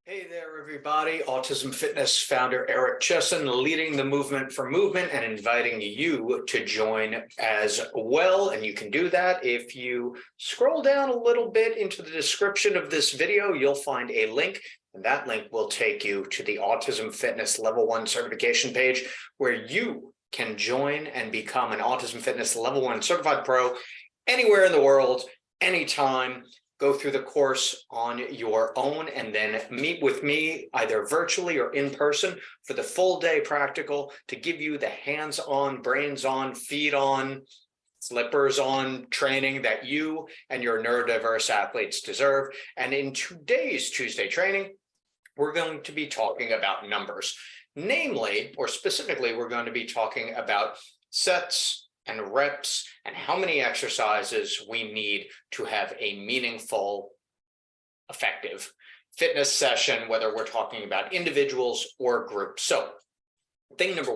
Hey there, everybody. Autism Fitness founder Eric Chesson, leading the movement for movement and inviting you to join as well. And you can do that if you scroll down a little bit into the description of this video. You'll find a link, and that link will take you to the Autism Fitness Level 1 certification page, where you can join and become an Autism Fitness Level 1 certified pro anywhere in the world, anytime. Go through the course on your own and then meet with me either virtually or in person for the full day practical to give you the hands-on, brains-on, feet-on, slippers-on training that you and your neurodiverse athletes deserve. And in today's Tuesday training, we're going to be talking about numbers. Namely, or specifically, we're going to be talking about sets and reps and how many exercises we need to have a meaningful, effective fitness session, whether we're talking about individuals or groups. So thing number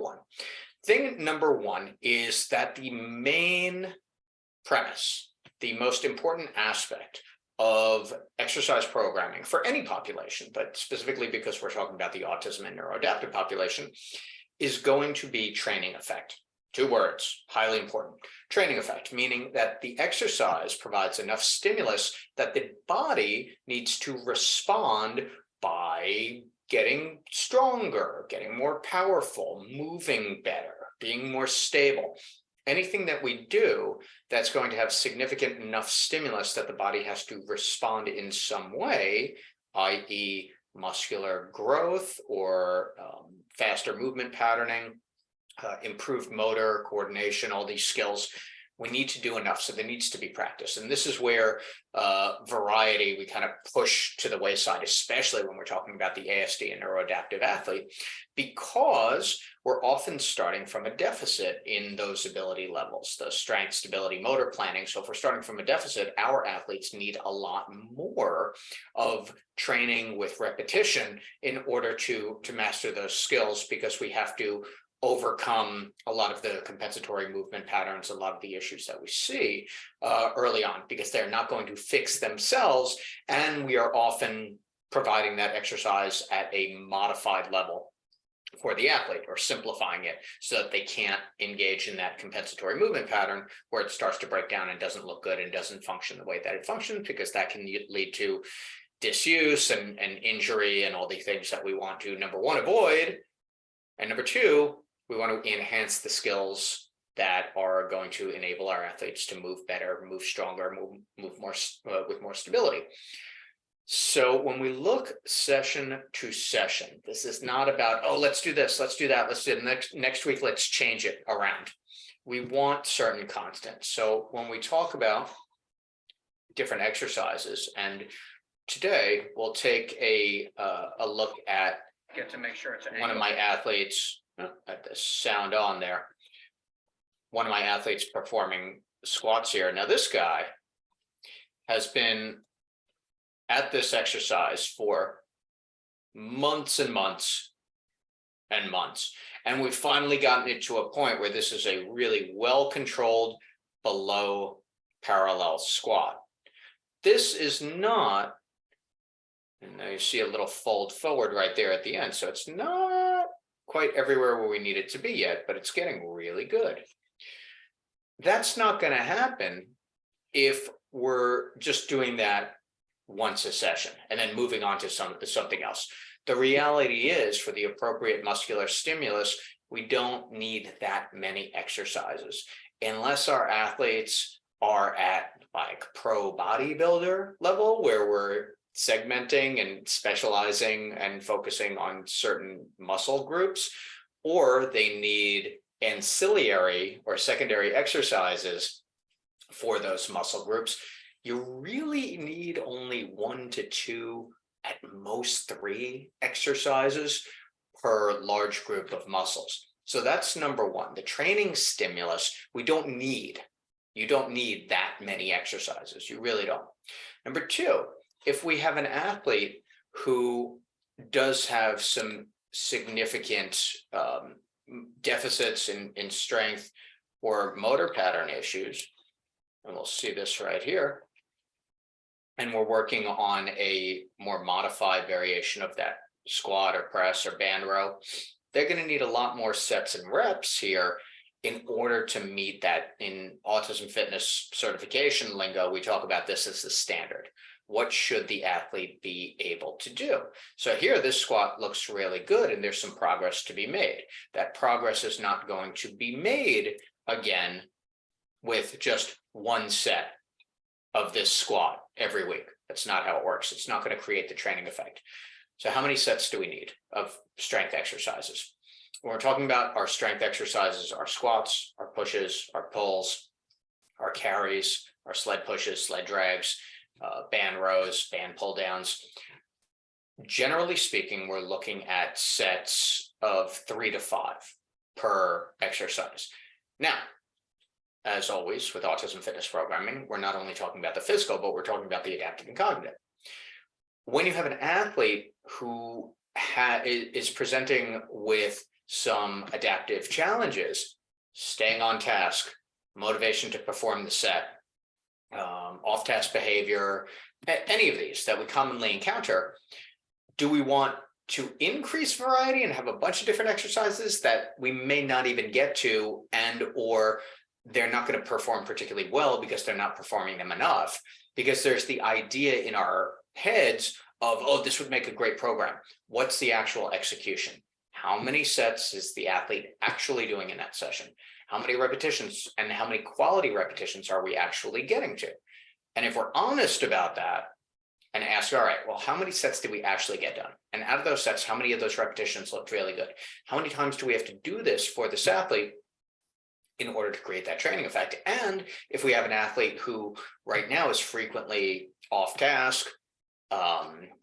one is that the main premise, the most important aspect of exercise programming for any population, but specifically because we're talking about the autism and neuroadaptive population, is going to be training effect. 2 words, highly important. Training effect, meaning that the exercise provides enough stimulus that the body needs to respond by getting stronger, getting more powerful, moving better, being more stable. Anything that we do that's going to have significant enough stimulus that the body has to respond in some way, i.e. muscular growth or faster movement patterning, improved motor coordination, all these skills, we need to do enough. So there needs to be practice. And this is where variety we kind of push to the wayside, especially when we're talking about the ASD and neuroadaptive athlete, because we're often starting from a deficit in those ability levels, the strength, stability, motor planning. So if we're starting from a deficit, our athletes need a lot more of training with repetition in order to master those skills, because we have to overcome a lot of the compensatory movement patterns, a lot of the issues that we see early on, because they're not going to fix themselves. And we are often providing that exercise at a modified level for the athlete, or simplifying it so that they can't engage in that compensatory movement pattern where it starts to break down and doesn't look good and doesn't function the way that it functions, because that can lead to disuse and injury and all the things that we want to, number one, avoid. And number two, we want to enhance the skills that are going to enable our athletes to move better, move stronger, move more with more stability. So when we look session to session, this is not about, oh, let's do this, let's do that, let's do it next week, let's change it around. We want certain constants. So when we talk about different exercises, and today we'll take a look at, get to make sure it's one of my athletes. At the sound on there, one of my athletes performing squats here. Now this guy has been at this exercise for months and months and months, and we've finally gotten it to a point where this is a really well-controlled below parallel squat. This is not, and now you see a little fold forward right there at the end, so it's not quite everywhere where we need it to be yet, but it's getting really good. That's not going to happen if we're just doing that once a session and then moving on to something else. The reality is, for the appropriate muscular stimulus, we don't need that many exercises unless our athletes are at like pro bodybuilder level, where we're segmenting and specializing and focusing on certain muscle groups, or they need ancillary or secondary exercises for those muscle groups. You really need only 1 to 2, at most 3 exercises per large group of muscles. So that's number one, the training stimulus. You don't need that many exercises. You really don't. Number two, if we have an athlete who does have some significant deficits in strength or motor pattern issues, and we'll see this right here, and we're working on a more modified variation of that squat or press or band row, they're going to need a lot more sets and reps here in order to meet that. In autism fitness certification lingo, we talk about this as the standard. What should the athlete be able to do? So here, this squat looks really good, and there's some progress to be made. That progress is not going to be made again with just one set of this squat every week. That's not how it works. It's not going to create the training effect. So how many sets do we need of strength exercises? When we're talking about our strength exercises, our squats, our pushes, our pulls, our carries, our sled pushes, sled drags, band rows, band pull downs. Generally speaking, we're looking at sets of 3 to 5 per exercise. Now, as always with autism fitness programming, we're not only talking about the physical, but we're talking about the adaptive and cognitive. When you have an athlete who is presenting with some adaptive challenges, staying on task, motivation to perform the set, off-task behavior, any of these that we commonly encounter, do we want to increase variety and have a bunch of different exercises that we may not even get to, and or they're not going to perform particularly well because they're not performing them enough? Because there's the idea in our heads of, oh, this would make a great program. What's the actual execution? How many sets is the athlete actually doing in that session? How many repetitions and how many quality repetitions are we actually getting to? And if we're honest about that and ask, all right, well, how many sets did we actually get done? And out of those sets, how many of those repetitions looked really good? How many times do we have to do this for this athlete in order to create that training effect? And if we have an athlete who right now is frequently off task,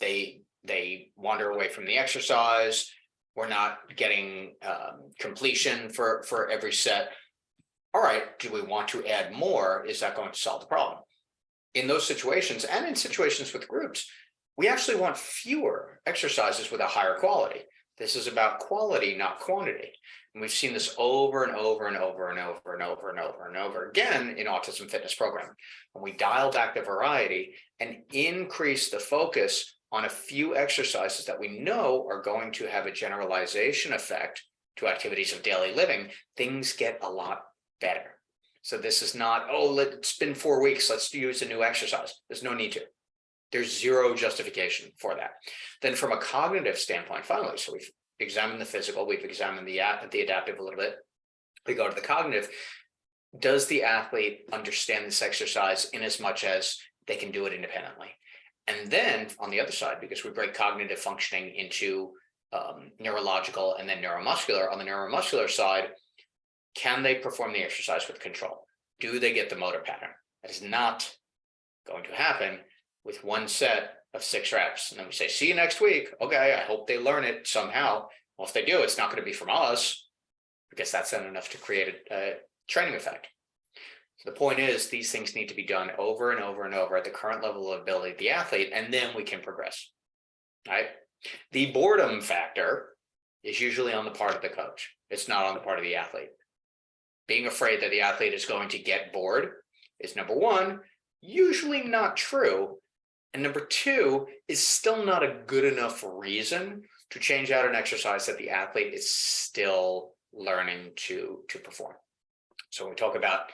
they wander away from the exercise, we're not getting completion for every set. All right, do we want to add more? Is that going to solve the problem? In those situations, and in situations with groups, we actually want fewer exercises with a higher quality. This is about quality, not quantity. And we've seen this over and over and over and over and over and over and over again in autism fitness programming. When we dial back the variety and increase the focus on a few exercises that we know are going to have a generalization effect to activities of daily living, things get a lot better. So this is not, oh, it's been 4 weeks, let's use a new exercise. There's no need to. There's zero justification for that. Then from a cognitive standpoint, finally, so we've examined the physical, we've examined the adaptive a little bit. We go to the cognitive. Does the athlete understand this exercise in as much as they can do it independently? And then on the other side, because we break cognitive functioning into neurological and then neuromuscular, on the neuromuscular side, can they perform the exercise with control? Do they get the motor pattern? That is not going to happen with one set of 6 reps. And then we say, see you next week. Okay, I hope they learn it somehow. Well, if they do, it's not going to be from us, because that's not enough to create a training effect. So the point is, these things need to be done over and over and over at the current level of ability of the athlete, and then we can progress, right? The boredom factor is usually on the part of the coach. It's not on the part of the athlete. Being afraid that the athlete is going to get bored is, number one, usually not true. And number two, is still not a good enough reason to change out an exercise that the athlete is still learning to perform. So when we talk about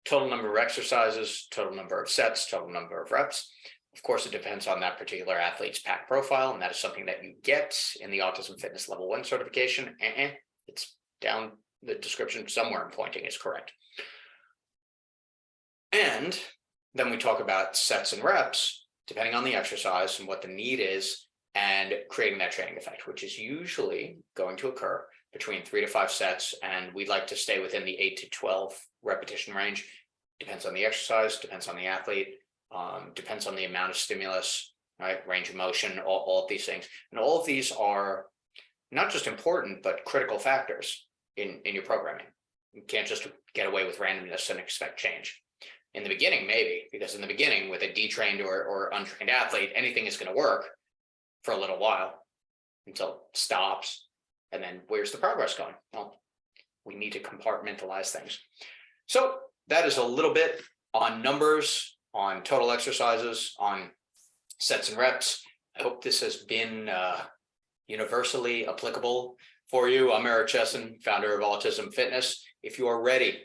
total number of exercises, total number of sets, total number of reps, of course, it depends on that particular athlete's PAC profile. And that is something that you get in the Autism Fitness Level 1 certification. It's down the description somewhere. I'm pointing is correct. And then we talk about sets and reps, depending on the exercise and what the need is, and creating that training effect, which is usually going to occur between 3 to 5 sets. And we'd like to stay within the 8 to 12 repetition range. Depends on the exercise, depends on the athlete, depends on the amount of stimulus, right? Range of motion, all of these things. And all of these are not just important, but critical factors in your programming. You can't just get away with randomness and expect change. In the beginning, maybe, because in the beginning with a detrained or untrained athlete, anything is going to work for a little while until it stops. And then where's the progress going? Well, we need to compartmentalize things. So that is a little bit on numbers, on total exercises, on sets and reps. I hope this has been universally applicable for you. I'm Eric Chesson, founder of Autism Fitness. If you are ready,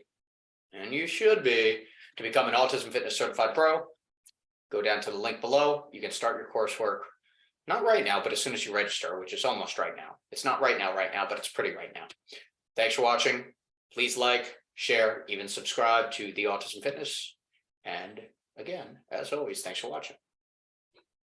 and you should be, to become an Autism Fitness Certified Pro, go down to the link below. You can start your coursework. Not right now, but as soon as you register, which is almost right now. It's not right now, but it's pretty right now. Thanks for watching. Please like, share, even subscribe to the Autism Fitness. And again, as always, thanks for watching.